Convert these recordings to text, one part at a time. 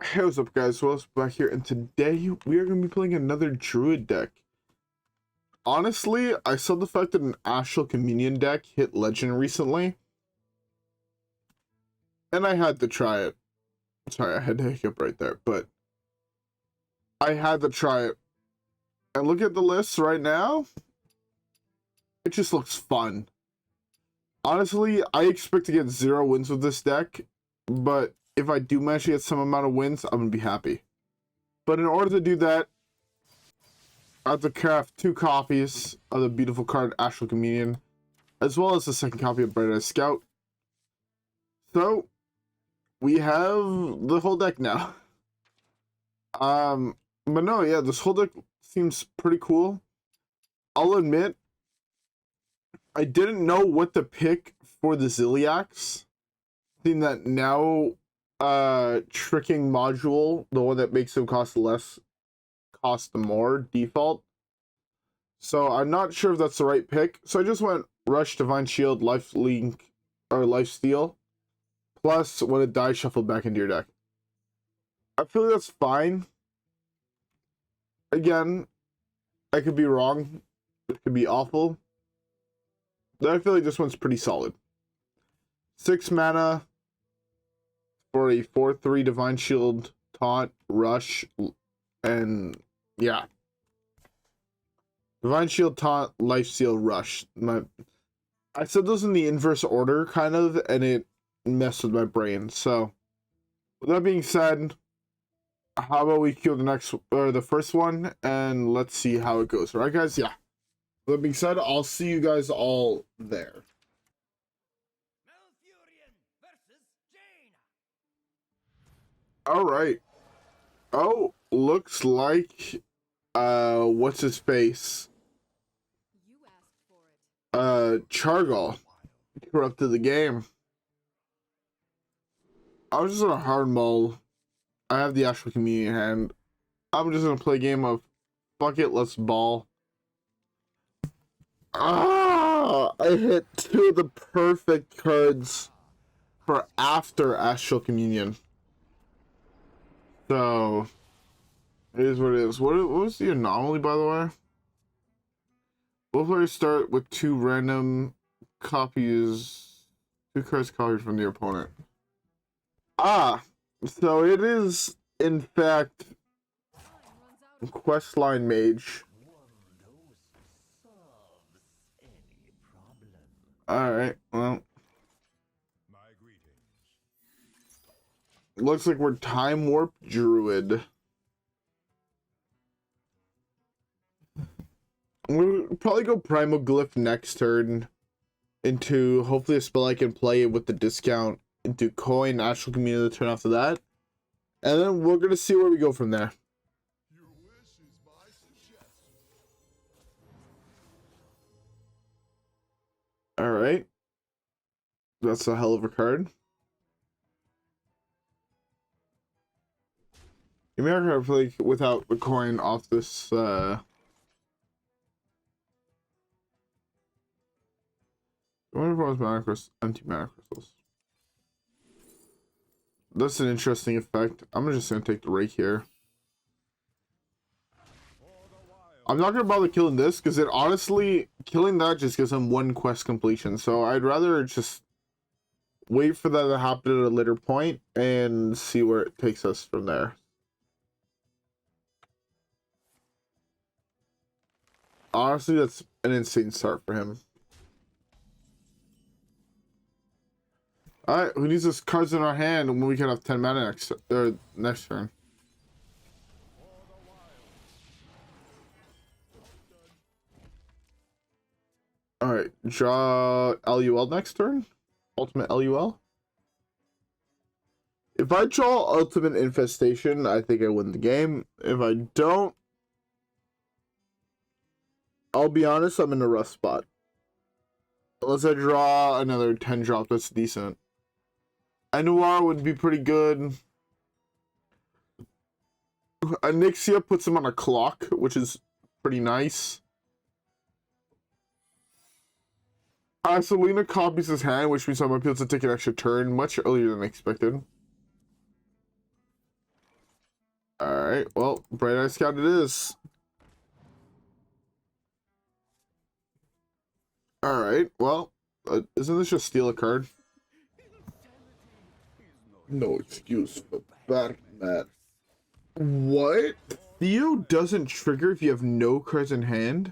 Hey, what's up, guys? Well, back here, and today we are going to be playing another Druid deck. Honestly, I saw the fact that an Astral Communion deck hit Legend recently, and I had to try it. Sorry, I had to hiccup right there, but I had to try it. And look at the list right now. It just looks fun. Honestly, I expect to get 0 wins with this deck, but if I do manage to get some amount of wins, I'm going to be happy. But in order to do that, I have to craft 2 copies of the beautiful card Astral Communion, as well as the second copy of Bright Eyes Scout. So, we have the whole deck now. But no, yeah, this whole deck seems pretty cool. I'll admit, I didn't know what to pick for the Zilliax. Seeing that now, tricking module, the one that makes them cost less, cost more default. So I'm not sure if that's the right pick. So I just went Rush, Divine Shield, Life Link, or Life Steal. Plus, when it dies, shuffle back into your deck. I feel like that's fine. Again, I could be wrong. It could be awful. But I feel like this one's pretty solid. 6 mana for a 4/3 Divine Shield, Taunt, Rush, and yeah. Divine Shield, Taunt, Life Steal, Rush. I said those in the inverse order, kind of, and it messed with my brain. So, with that being said, how about we kill the first one, and let's see how it goes. All right, guys? Yeah. With that being said, I'll see you guys all there. All right. Oh, looks like, what's his face? Cho'gall corrupted the game. I was just on a hard mull. I have the Astral Communion in hand. I'm just gonna play a game of fuck it, let's ball. Ah, I hit 2 of the perfect cards for after Astral Communion. So, it is what it is. What was the anomaly, by the way? Both players start with 2 random copies, 2 cards copied from the opponent. Ah, so it is, in fact, Questline Mage. Alright, well. Looks like we're Time Warp Druid. We'll probably go Primal Glyph next turn into hopefully a spell I can play with the discount into Coin, Astral Communion the turn after that. And then we're going to see where we go from there. Alright. That's a hell of a card. You may have play without the coin off this, I wonder if it was mana crystals, empty mana crystals. That's an interesting effect. I'm just gonna take the rake here. I'm not gonna bother killing this because it honestly, killing that just gives him 1 quest completion. So I'd rather just wait for that to happen at a later point and see where it takes us from there. Honestly, that's an insane start for him. Alright, who needs this cards in our hand when we can have 10 mana next turn? Alright, draw LUL next turn? Ultimate LUL? If I draw Ultimate Infestation, I think I win the game. If I don't, I'll be honest, I'm in a rough spot. Unless I draw another 10 drop, that's decent. Eonar would be pretty good. Onyxia puts him on a clock, which is pretty nice. Azalina copies his hand, which means I might be able to take an extra turn much earlier than expected. Alright, well, Bright Eye Scout it is. Alright, well, isn't this just steal a card? No excuse for Batman. What? Theo doesn't trigger if you have no cards in hand?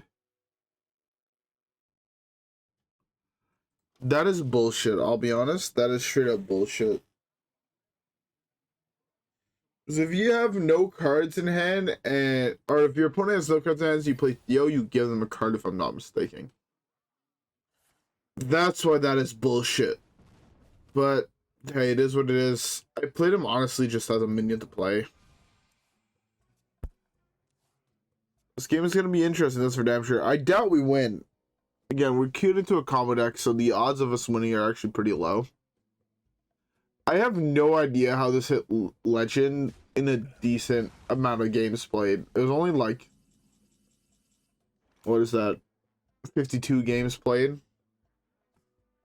That is bullshit, I'll be honest. That is straight up bullshit. Because if you have no cards in hand, or if your opponent has no cards in hand, you play Theo, you give them a card if I'm not mistaken. That's why that is bullshit. But, hey, it is what it is. I played him honestly just as a minion to play. This game is going to be interesting, that's for damn sure. I doubt we win. Again, we're queued into a combo deck, so the odds of us winning are actually pretty low. I have no idea how this hit Legend in a decent amount of games played. It was only like, what is that, 52 games played?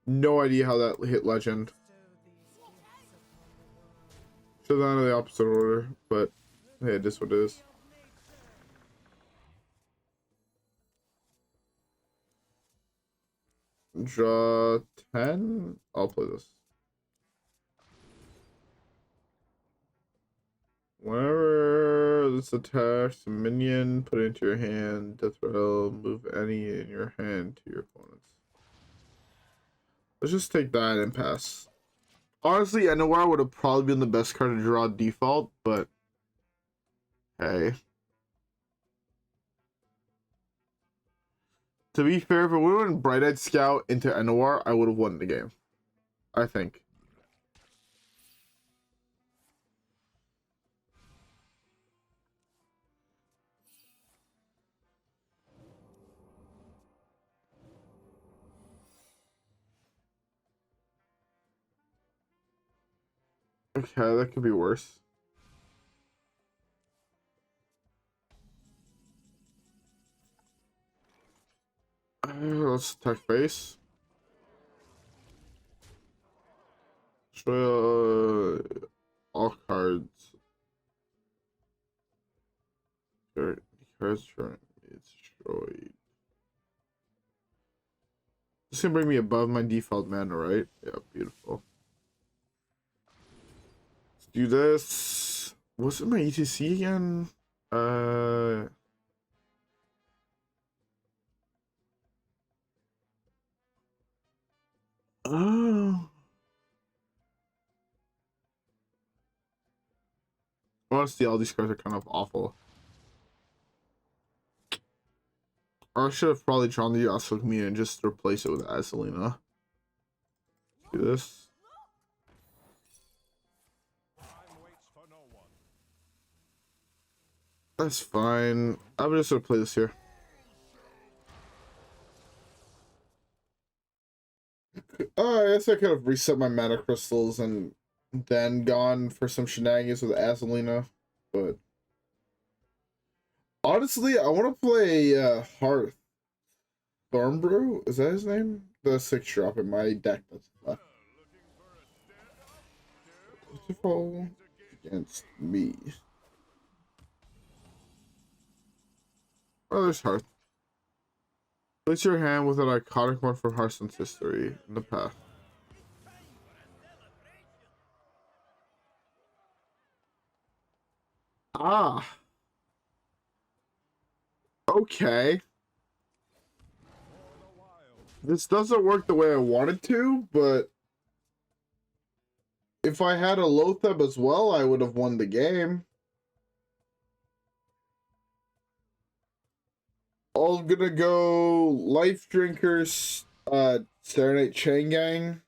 No idea how that hit Legend. Should have gone in the opposite order, but hey, it is what it is. Draw 10. I'll play this. Whenever this attacks a minion, put it into your hand. Death row, move any in your hand to your opponents. Let's just take that and pass. Honestly, I know where I would have probably been the best card to draw default, but hey. To be fair, if it would have been Bright-Eyed Scout into Eonar, I would have won the game. I think. Okay, that could be worse. Let's attack base. Destroy all cards. Cards it's destroyed. This is gonna bring me above my default mana, right? Yeah, beautiful. Let's do this. What's my E.T.C again? Oh. Honestly, all these cards are kind of awful. Or I should have probably drawn the Astral Communion and just replace it with Azalina. Do this. That's fine. I'm just gonna play this here. I guess I could have reset my mana crystals and then gone for some shenanigans with Azalina, but honestly, I want to play Harth Stonebrew. Is that his name? The 6-drop in my deck that's left. Fall against me. Oh, there's Harth. Place your hand with an iconic one from Hearthstone's history in the past. Ah. Okay. This doesn't work the way I wanted to, but if I had a Loatheb as well, I would have won the game. I'm gonna go Life Drinkers, Serenade Chain Gang.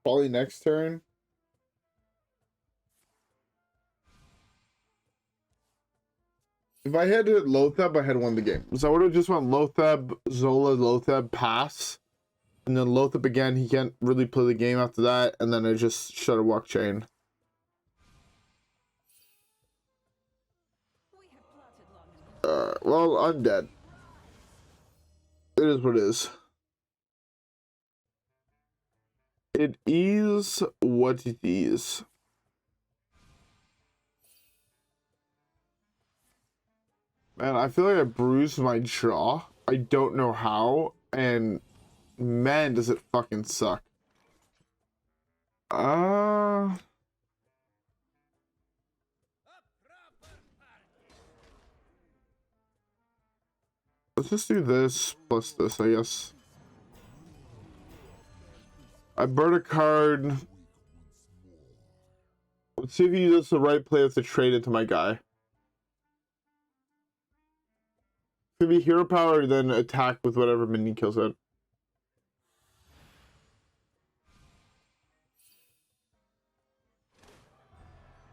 Probably next turn. If I had hit Loatheb, I had won the game. So I would have just went Loatheb, Zola, Loatheb, pass. And then Loatheb again, he can't really play the game after that. And then I just Shutterwalk Chain. Well, I'm dead. It is what it is. It is what it is. Man, I feel like I bruised my jaw. I don't know how, and man, does it fucking suck. Let's just do this plus this, I guess. I burn a card. Let's see if he does the right play to trade into my guy. It's gonna be hero power, then attack with whatever minion kills it.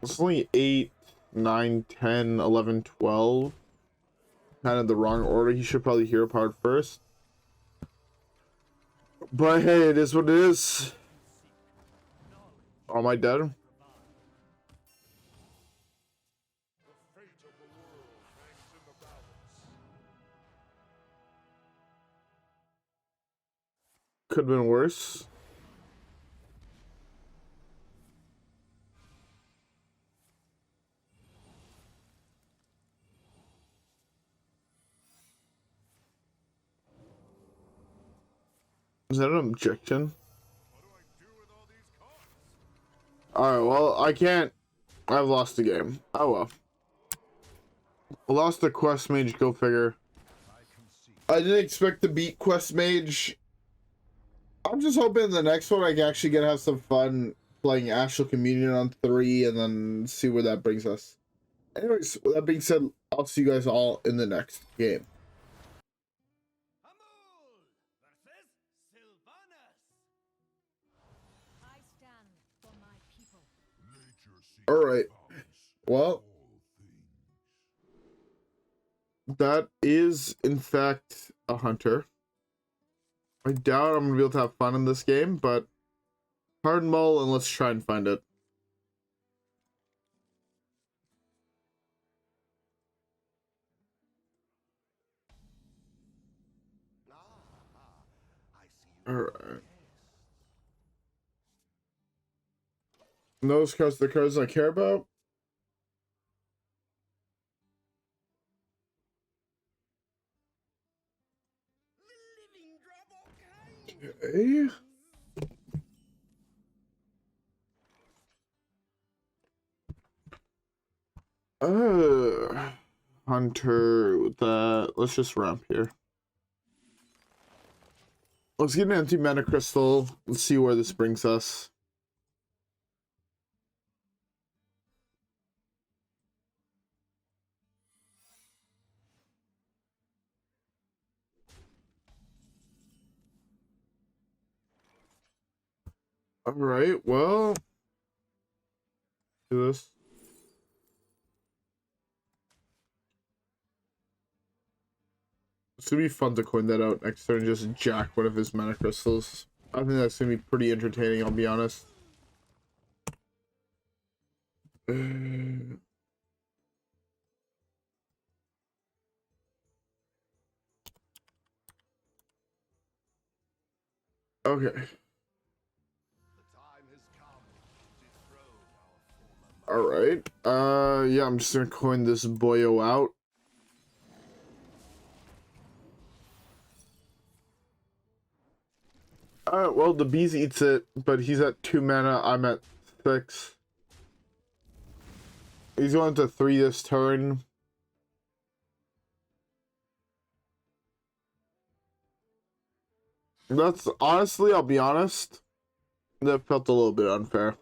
It's only 8, 9, 10, 11, 12. Kind of the wrong order. He should probably hero powered first. But hey, it is what it is. Am I dead? Could have been worse. Is that an objection? Alright, well, I can't. I've lost the game. Oh well. I lost the Quest Mage, go figure. I didn't expect to beat Quest Mage. I'm just hoping the next one I can actually get to have some fun playing Astral Communion on 3 and then see where that brings us. Anyways, with that being said, I'll see you guys all in the next game. Alright. Well, that is, in fact, a hunter. I doubt I'm going to be able to have fun in this game, but hard mull and let's try and find it. Alright. Those cards are the cards I care about. Okay. Hunter with that. Let's just ramp here. Let's get an empty mana crystal. Let's see where this brings us. Alright, well. Do this. It's gonna be fun to coin that out next turn and just jack one of his mana crystals. I think that's gonna be pretty entertaining, I'll be honest. Okay. Alright. Yeah, I'm just gonna coin this boyo out. Well, the bees eats it, but he's at 2 mana, I'm at 6. He's going to 3 this turn. That's, honestly, I'll be honest, that felt a little bit unfair.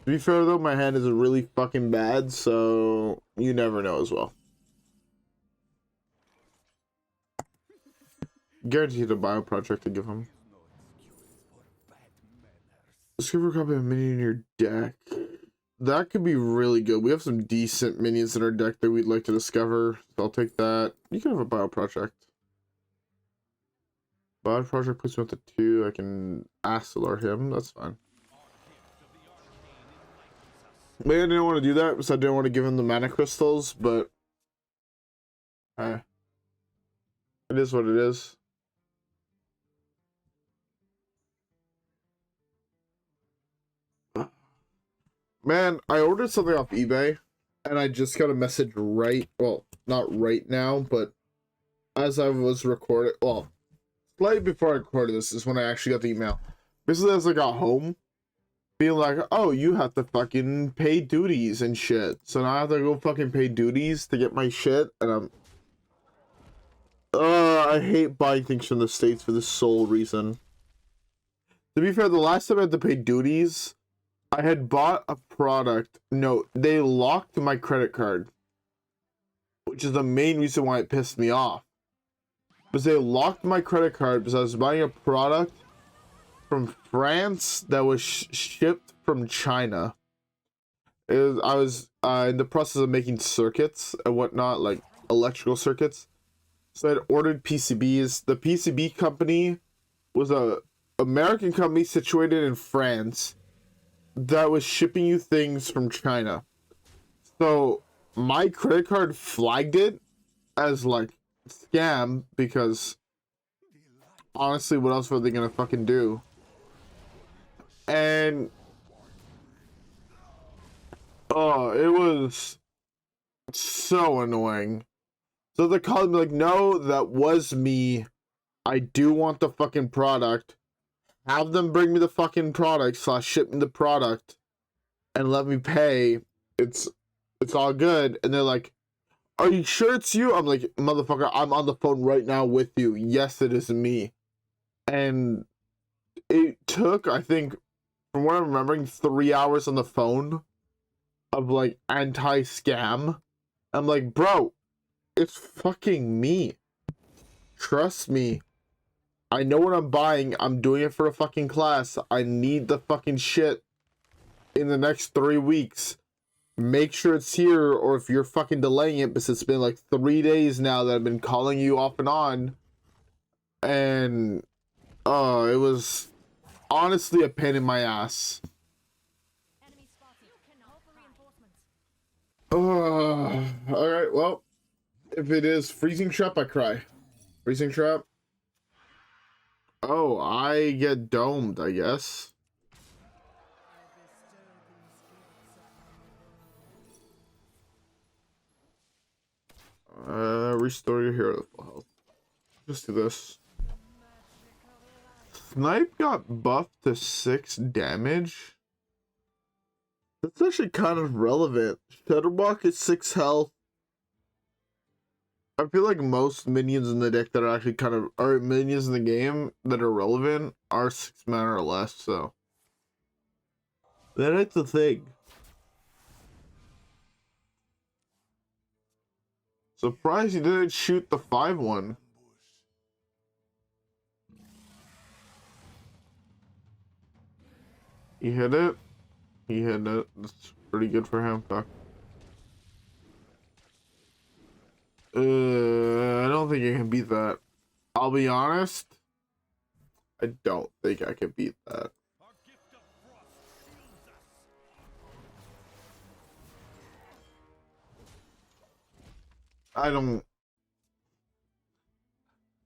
To be fair though, my hand is really fucking bad, so you never know as well. Guaranteed a bio project to give him. Discover a copy of a minion in your deck. That could be really good. We have some decent minions in our deck that we'd like to discover. So I'll take that. You can have a bio project. Bio project puts me up to 2. I can Astalor him. That's fine. Maybe I didn't want to do that because I didn't want to give him the mana crystals, but it is what it is. Man, I ordered something off eBay And I just got a message right, well, not right now, but as I was recording, well, slightly before I recorded this is when I actually got the email. Basically, as I got home, being like, oh, you have to fucking pay duties and shit. So now I have to go fucking pay duties to get my shit, and I hate buying things from the States for the sole reason. To be fair, the last time I had to pay duties, I had bought a product. No, they locked my credit card, which is the main reason why it pissed me off. Because they locked my credit card because I was buying a product from France that was shipped from China. I was in the process of making circuits and whatnot, like electrical circuits. So I'd ordered PCBs. The PCB company was a American company situated in France that was shipping you things from China. So my credit card flagged it as like scam because honestly, what else were they gonna fucking do? And oh, it was so annoying. So they called me like, no, that was me. I do want the fucking product. Have them bring me the fucking product / ship me the product and let me pay. It's all good. And they're like, are you sure it's you? I'm like, motherfucker, I'm on the phone right now with you. Yes, it is me. And it took, I think, from what I'm remembering, 3 hours on the phone of like anti-scam. I'm like, bro, it's fucking me. Trust me. I know what I'm buying. I'm doing it for a fucking class. I need the fucking shit in the next 3 weeks. Make sure it's here, or if you're fucking delaying it, because it's been like 3 days now that I've been calling you off and on. And it was honestly a pain in my ass. Alright, well, if it is freezing trap, I cry. Freezing trap. Oh, I get domed, I guess. Restore your hero to full health. Just do this. Snipe got buffed to 6 damage. That's actually kind of relevant. Shutterwalk is 6 health. I feel like most minions in the deck that are actually kind of, or minions in the game that are relevant are 6 mana or less, so. That is the thing. Surprised he didn't shoot the 5-1. He hit it. He hit it. That's pretty good for him. Fuck. I don't think I can beat that. I'll be honest. I don't think I can beat that. I don't.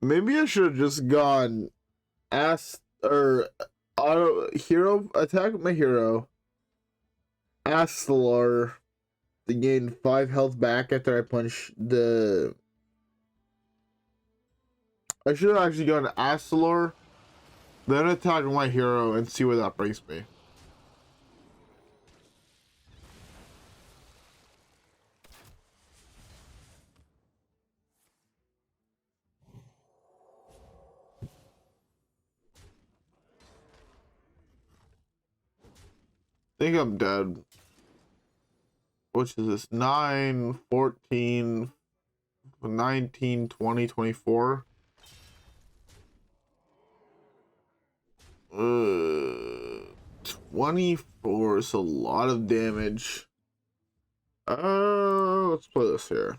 Maybe I should have just gone auto hero attack my hero. Astalor to gain 5 health back after I punch the. I should have actually gone Astalor, then attack my hero and see where that brings me. I think I'm dead. Which is this? 9, 14, 19, 20, 24. 24 is a lot of damage. Let's play this here.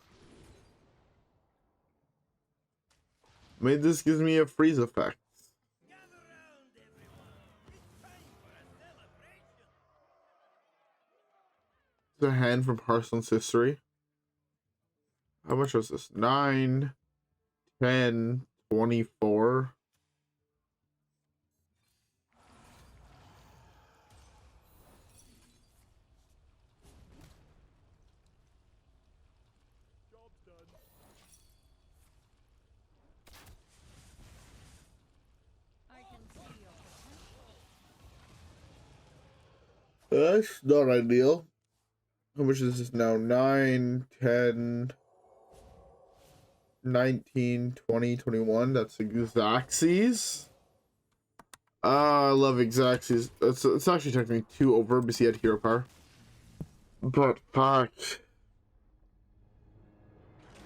Maybe this gives me a freeze effect. The hand from Hearthstone's history. How much was this? 9, 10, 24. That's not ideal. How much is this now? 9, 10, 19, 20, 21. That's Exacxies. I love Exacxies. It's actually technically 2 over because he had hero power. But fuck.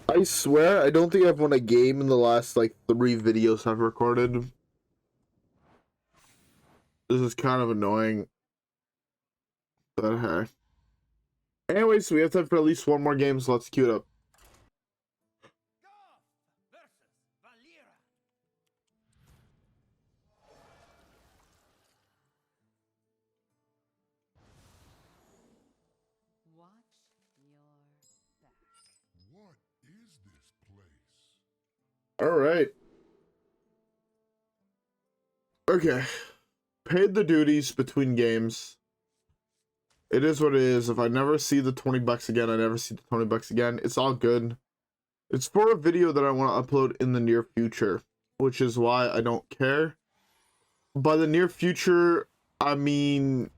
I swear, I don't think I've won a game in the last, like, 3 videos I've recorded. This is kind of annoying. But hey. Anyways, we have time for at least 1 more game, so let's queue it up. Alright. Okay. Paid the duties between games. It is what it is. If I never see the 20 bucks again, I never see the 20 bucks again. It's all good. It's for a video that I want to upload in the near future, which is why I don't care. By the near future, I mean,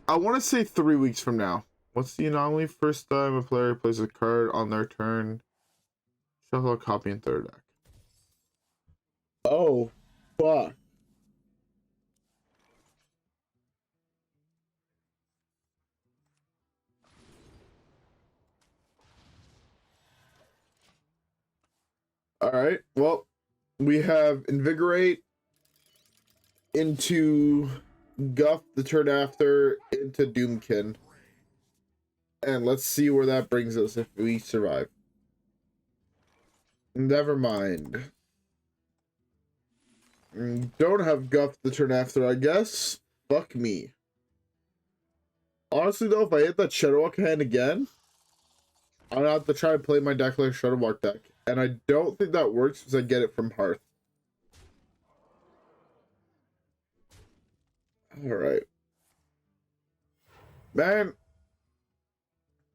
I want to say 3 weeks from now. What's the anomaly? First time a player plays a card on their turn, shuffle a copy into their deck. Oh, fuck. Alright, well, we have Invigorate into Guff the turn after into Doomkin. And let's see where that brings us if we survive. Never mind. Don't have Guff the turn after, I guess. Fuck me. Honestly, though, if I hit that Shadowwalk hand again, I'm gonna have to try to play my deck like a Shadowwalk deck. And I don't think that works because I get it from Hearth. Alright. Man.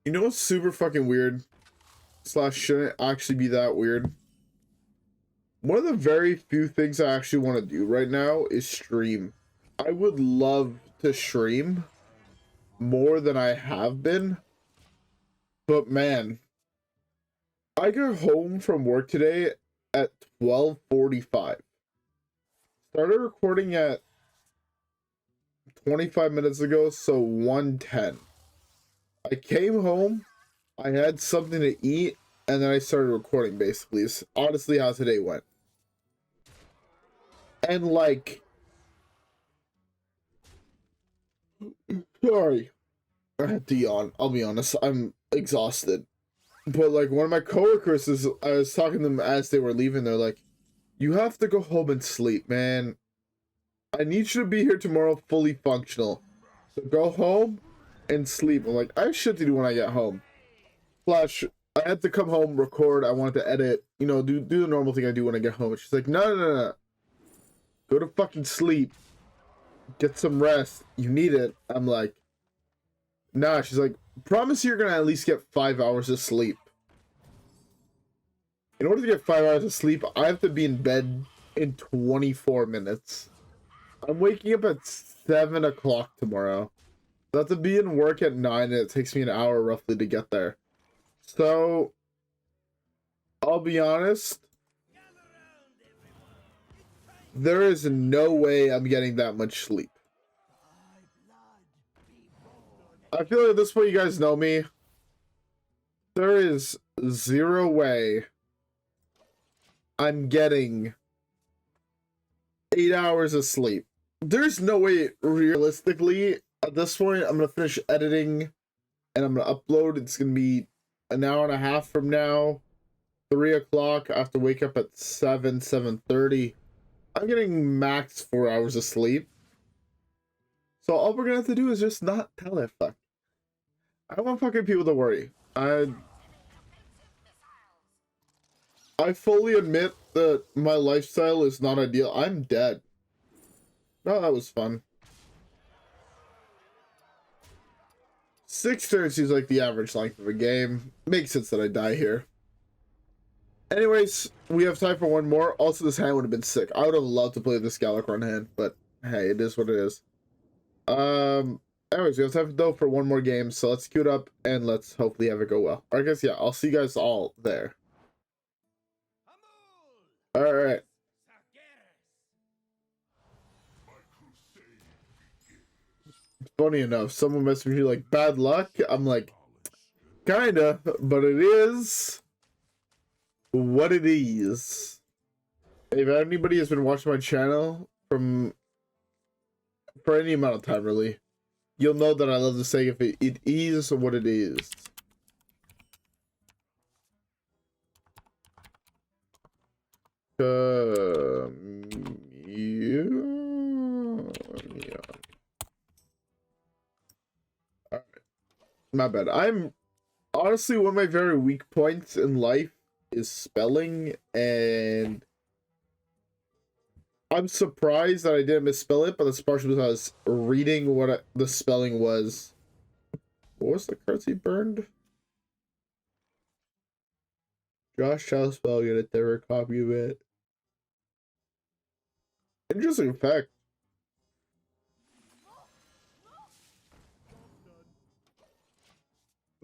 You know what's super fucking weird? Slash shouldn't actually be that weird. One of the very few things I actually want to do right now is stream. I would love to stream more than I have been. But man, I got home from work today at 12:45. Started recording at 25 minutes ago, so 1:10. I came home, I had something to eat, and then I started recording, basically. It's honestly how today went. And, like... Sorry. I had to yawn. I'll be honest. I'm exhausted. But, like, one of my coworkers, I was talking to them as they were leaving. They're like, you have to go home and sleep, man. I need you to be here tomorrow fully functional. So go home and sleep. I'm like, I have shit to do when I get home. Flash, I had to come home, record. I wanted to edit, you know, do the normal thing I do when I get home. She's like, no. Go to fucking sleep. Get some rest. You need it. I'm like, nah. She's like, promise you're gonna at least get 5 hours of sleep. In order to get 5 hours of sleep, I have to be in bed in 24 minutes. I'm waking up at 7 o'clock tomorrow. I have to be in work at 9, and it takes me an hour roughly to get there. So, I'll be honest. There is no way I'm getting that much sleep. I feel like at this point you guys know me. There is 0 way I'm getting 8 hours of sleep. There's no way, realistically, at this point, I'm going to finish editing and I'm going to upload. It's going to be an hour and a half from now, 3 o'clock. I have to wake up at 7:30. I'm getting max 4 hours of sleep. So all we're going to have to do is just not tell it, fuck. I don't want fucking people to worry. I fully admit that my lifestyle is not ideal. I'm dead. Oh, that was fun. 6 turns seems like the average length of a game. Makes sense that I die here. Anyways, we have time for one more. Also, this hand would have been sick. I would have loved to play this Galakrond hand, but hey, it is what it is. Anyways, we have to go for one more game, so let's queue it up and let's hopefully have it go well. Alright guys, yeah, I'll see you guys all there. Alright. Funny enough, someone messaged me like, bad luck? I'm like, kinda, but it is what it is. If anybody has been watching my channel for any amount of time, really, you'll know that I love to say if it is what it is. Yeah. Alright. My bad. I'm honestly, one of my very weak points in life is spelling, and I'm surprised that I didn't misspell it, but that's partially because I was reading what the spelling was. What was the card he burned? Josh shall spell, get a terror copy of it. Interesting fact.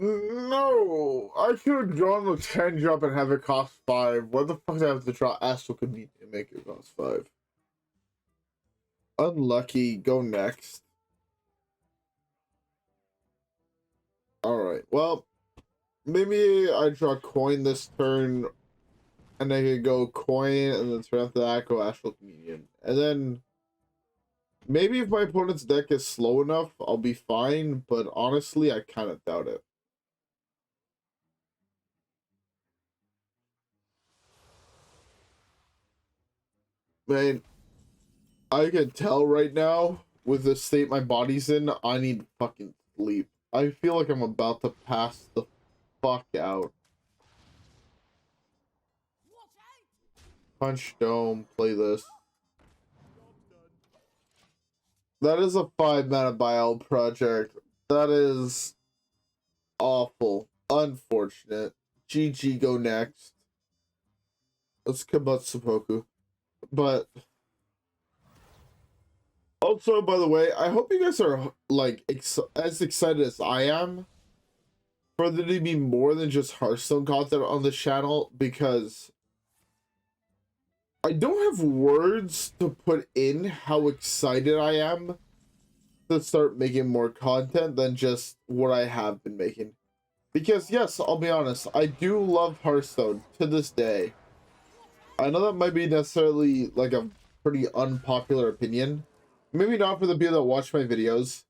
No, I could have drawn the 10 drop and have it cost 5. What the fuck do I have to draw Astral Communion and make it cost 5? Unlucky, go next. Alright, well, maybe I draw coin this turn, and I could go coin, and then turn after that, go Astral Communion. And then, maybe if my opponent's deck is slow enough, I'll be fine, but honestly, I kind of doubt it. Man, I can tell right now, with the state my body's in, I need fucking sleep. I feel like I'm about to pass the fuck out. Punch Dome, play this. That is a 5-mana buyout project. That is awful. Unfortunate. GG, go next. Let's Kabutsupoku. But also, by the way, I hope you guys are like as excited as I am for there to be more than just Hearthstone content on the channel, because I don't have words to put in how excited I am to start making more content than just what I have been making. Because yes, I'll be honest, I do love Hearthstone to this day. I know that might be necessarily like a pretty unpopular opinion. Maybe not for the people that watch my videos,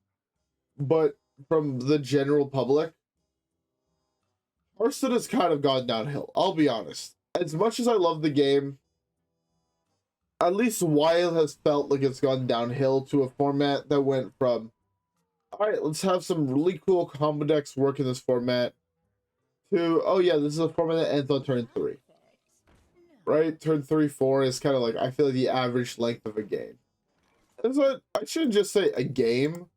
but from the general public, Hearthstone has kind of gone downhill. I'll be honest. As much as I love the game, at least Wild has felt like it's gone downhill to a format that went from, alright, let's have some really cool combo decks work in this format, to, oh yeah, this is a format that ends on turn 3. Right? Turn 3, 4 is kind of like, I feel like the average length of a game. And so I shouldn't just say a game,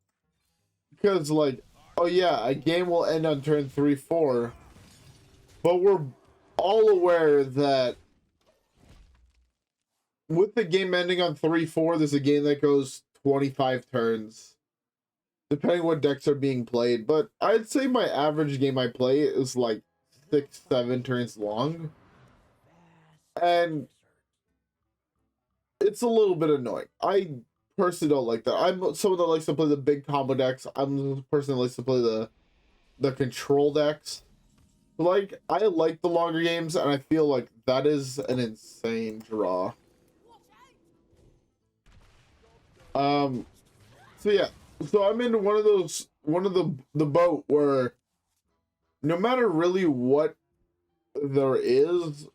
because like, oh yeah, a game will end on turn 3, 4, but we're all aware that with the game ending on 3, 4, there's a game that goes 25 turns, depending what decks are being played. But I'd say my average game I play is like 6, 7 turns long. And it's a little bit annoying. I personally don't like that. I'm someone that likes to play the big combo decks. I'm the person that likes to play the control decks. Like, I like the longer games, and I feel like that is an insane draw. So yeah. So I'm in one of the boat where no matter really what there is,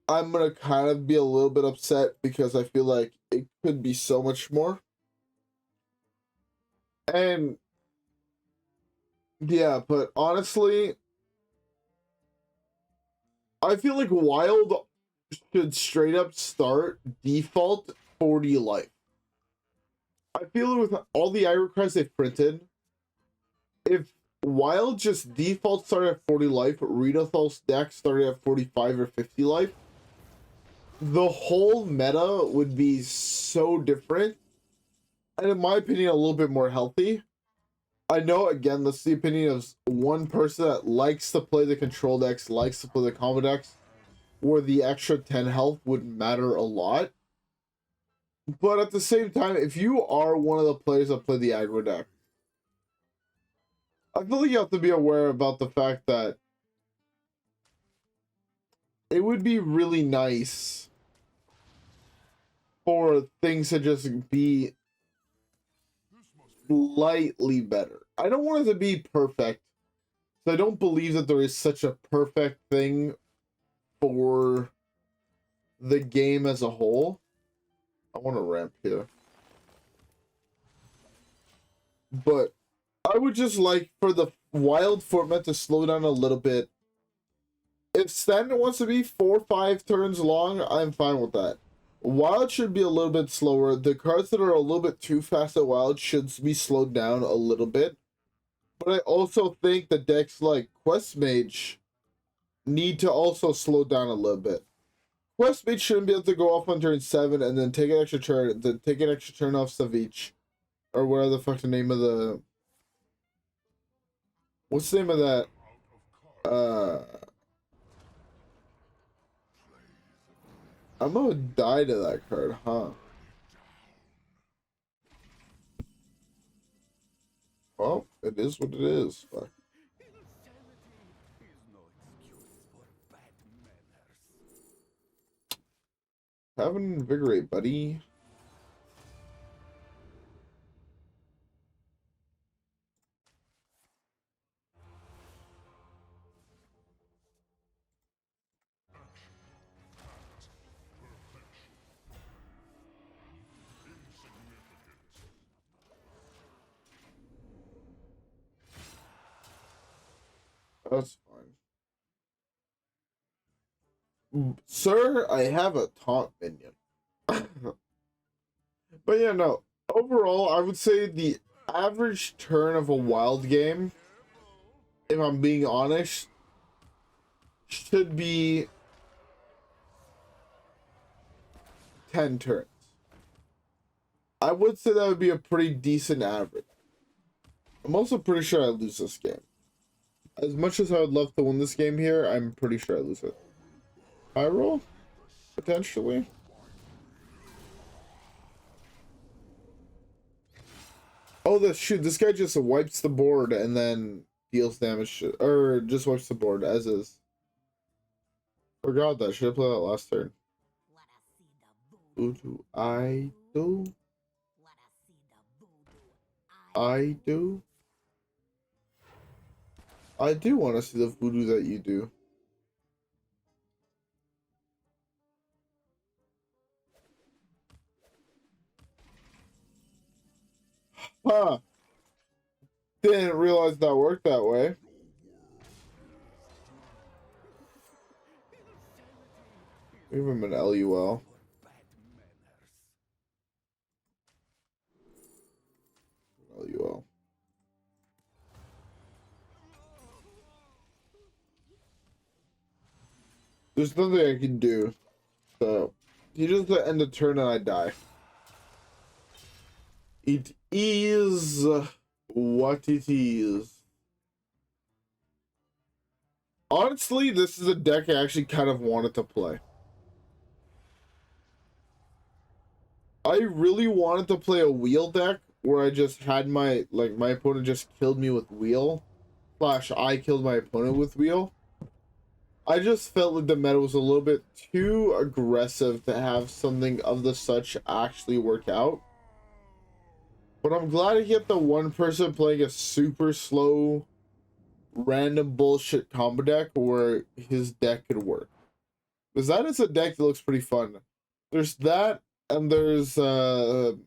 I'm gonna kind of be a little bit upset because I feel like it could be so much more. And yeah, but honestly, I feel like Wild should straight up start default 40 life. I feel with all the Iron Crest they've printed, if Wild just default started at 40 life, Renathal's deck started at 45 or 50 life, the whole meta would be so different, and in my opinion, a little bit more healthy. I know, again, that's the opinion of one person that likes to play the control decks, likes to play the combo decks, where the extra 10 health would matter a lot. But at the same time, if you are one of the players that play the aggro deck, I feel like you have to be aware about the fact that it would be really nice for things to just be slightly better. I don't want it to be perfect. So I don't believe that there is such a perfect thing for the game as a whole. I want to ramp here. But I would just like for the wild format to slow down a little bit. If standard wants to be 4 or 5 turns long, I'm fine with that. Wild should be a little bit slower. The cards that are a little bit too fast at Wild should be slowed down a little bit. But I also think the decks like Quest Mage need to also slow down a little bit. Quest Mage shouldn't be able to go off on turn 7 and then take an extra turn, then take an extra turn off Savich. Or whatever the fuck the name of the... What's the name of that? I'm gonna die to that card, huh? Well, it is what it is. Fuck. Have an Invigorate, buddy. That's fine. Sir, I have a taunt minion. But yeah, no. Overall, I would say the average turn of a wild game, if I'm being honest, should be 10 turns. I would say that would be a pretty decent average. I'm also pretty sure I lose this game. As much as I would love to win this game here, I'm pretty sure I lose it. I roll? Potentially. Oh, shoot, this guy just wipes the board and then deals damage, or just wipes the board as is. Forgot that. Should have played that last turn. Voodoo. I do. I do. I do want to see the voodoo that you do. Huh. Didn't realize that worked that way. Give him an LUL. LUL. There's nothing I can do. So, he just end the turn and I die. It is what it is. Honestly, this is a deck I actually kind of wanted to play. I really wanted to play a wheel deck where I just had my opponent just killed me with wheel. / I killed my opponent with wheel. I just felt like the meta was a little bit too aggressive to have something of the such actually work out. But I'm glad I get the one person playing a super slow, random bullshit combo deck where his deck could work. Because that is a deck that looks pretty fun. There's that, and there's the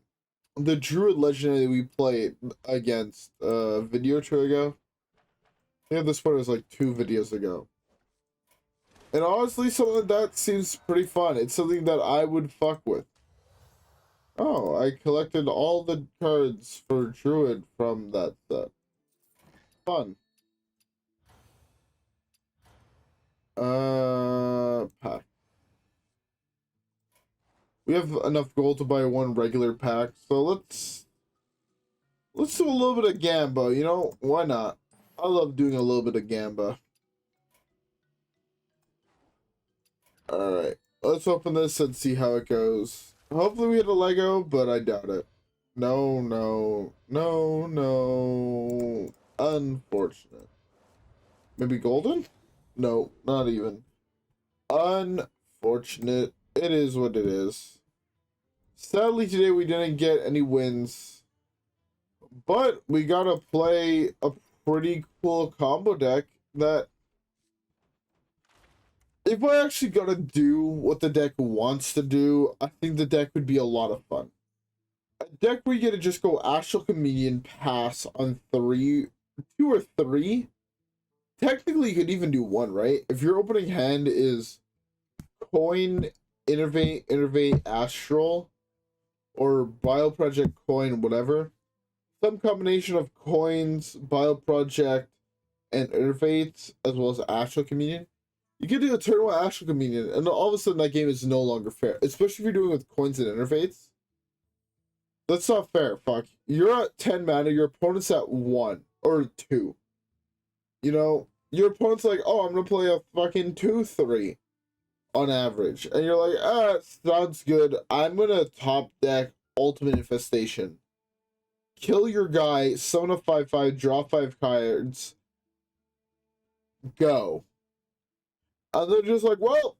Druid Legendary we played against a video or two ago. I think this one was like 2 videos ago. And honestly, something like that seems pretty fun. It's something that I would fuck with. Oh, I collected all the cards for Druid from that set. Fun. Pack. We have enough gold to buy 1 regular pack, so let's Let's do a little bit of Gamba, you know? Why not? I love doing a little bit of Gamba. Alright, let's open this and see how it goes. Hopefully we hit a Lego, but I doubt it. No, no, no, no. Unfortunate. Maybe golden? No, not even. Unfortunate. It is what it is. Sadly, today we didn't get any wins. But we gotta play a pretty cool combo deck that... If I actually gotta do what the deck wants to do, I think the deck would be a lot of fun. A deck where you get to just go Astral Communion, pass on 2 or 3. Technically, you could even do 1, right? If your opening hand is Coin, Innervate, Astral, or Bioproject, Coin, whatever. Some combination of coins, Bioproject, and Innervates, as well as Astral Communion. You can do a turn 1 Astral Communion, and all of a sudden that game is no longer fair. Especially if you're doing it with coins and Innervates. That's not fair, fuck. You're at 10 mana, your opponent's at 1 or 2. You know, your opponent's like, oh, I'm gonna play a fucking 2-3 on average. And you're like, ah, sounds good. I'm gonna top deck Ultimate Infestation. Kill your guy, summon a 5/5, draw 5 cards. Go. And they're just like, well,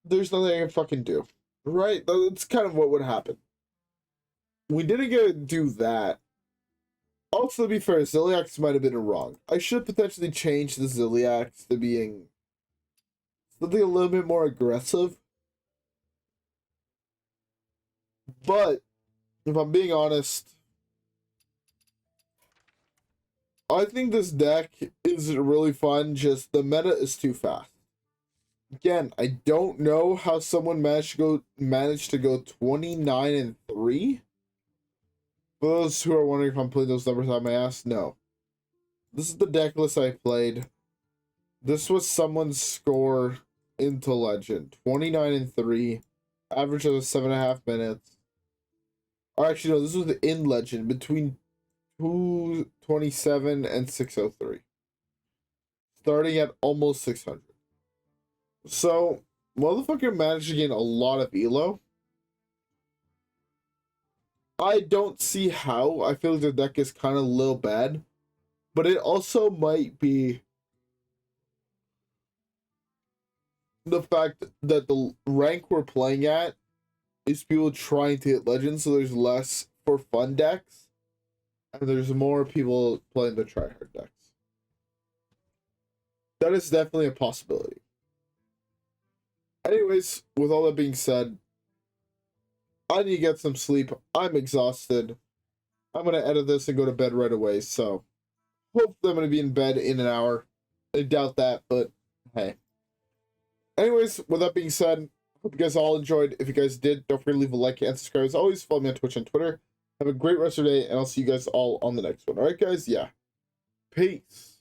there's nothing I can fucking do. Right? That's kind of what would happen. We didn't get to do that. Also, to be fair, Zilliax might have been wrong. I should potentially change the Zilliax to being something a little bit more aggressive. But, if I'm being honest, I think this deck is really fun, just the meta is too fast. Again, I don't know how someone managed to go 29-3. For those who are wondering if I'm putting those numbers on my ass, no. This is the deck list I played. This was someone's score into Legend. 29-3. Average of 7.5 minutes. Or actually, no, this was in Legend. Between 227 and 603. Starting at almost 600. So, motherfucker managed to gain a lot of elo. I don't see how. I feel like the deck is kind of a little bad. But it also might be the fact that the rank we're playing at is people trying to hit Legends, so there's less for fun decks. And there's more people playing the tryhard decks. That is definitely a possibility. Anyways, with all that being said, I need to get some sleep. I'm exhausted. I'm going to edit this and go to bed right away, so hopefully I'm going to be in bed in an hour. I doubt that, but hey. Anyways, with that being said, hope you guys all enjoyed. If you guys did, don't forget to leave a like and subscribe. As always, follow me on Twitch and Twitter. Have a great rest of your day, and I'll see you guys all on the next one. Alright, guys? Yeah. Peace.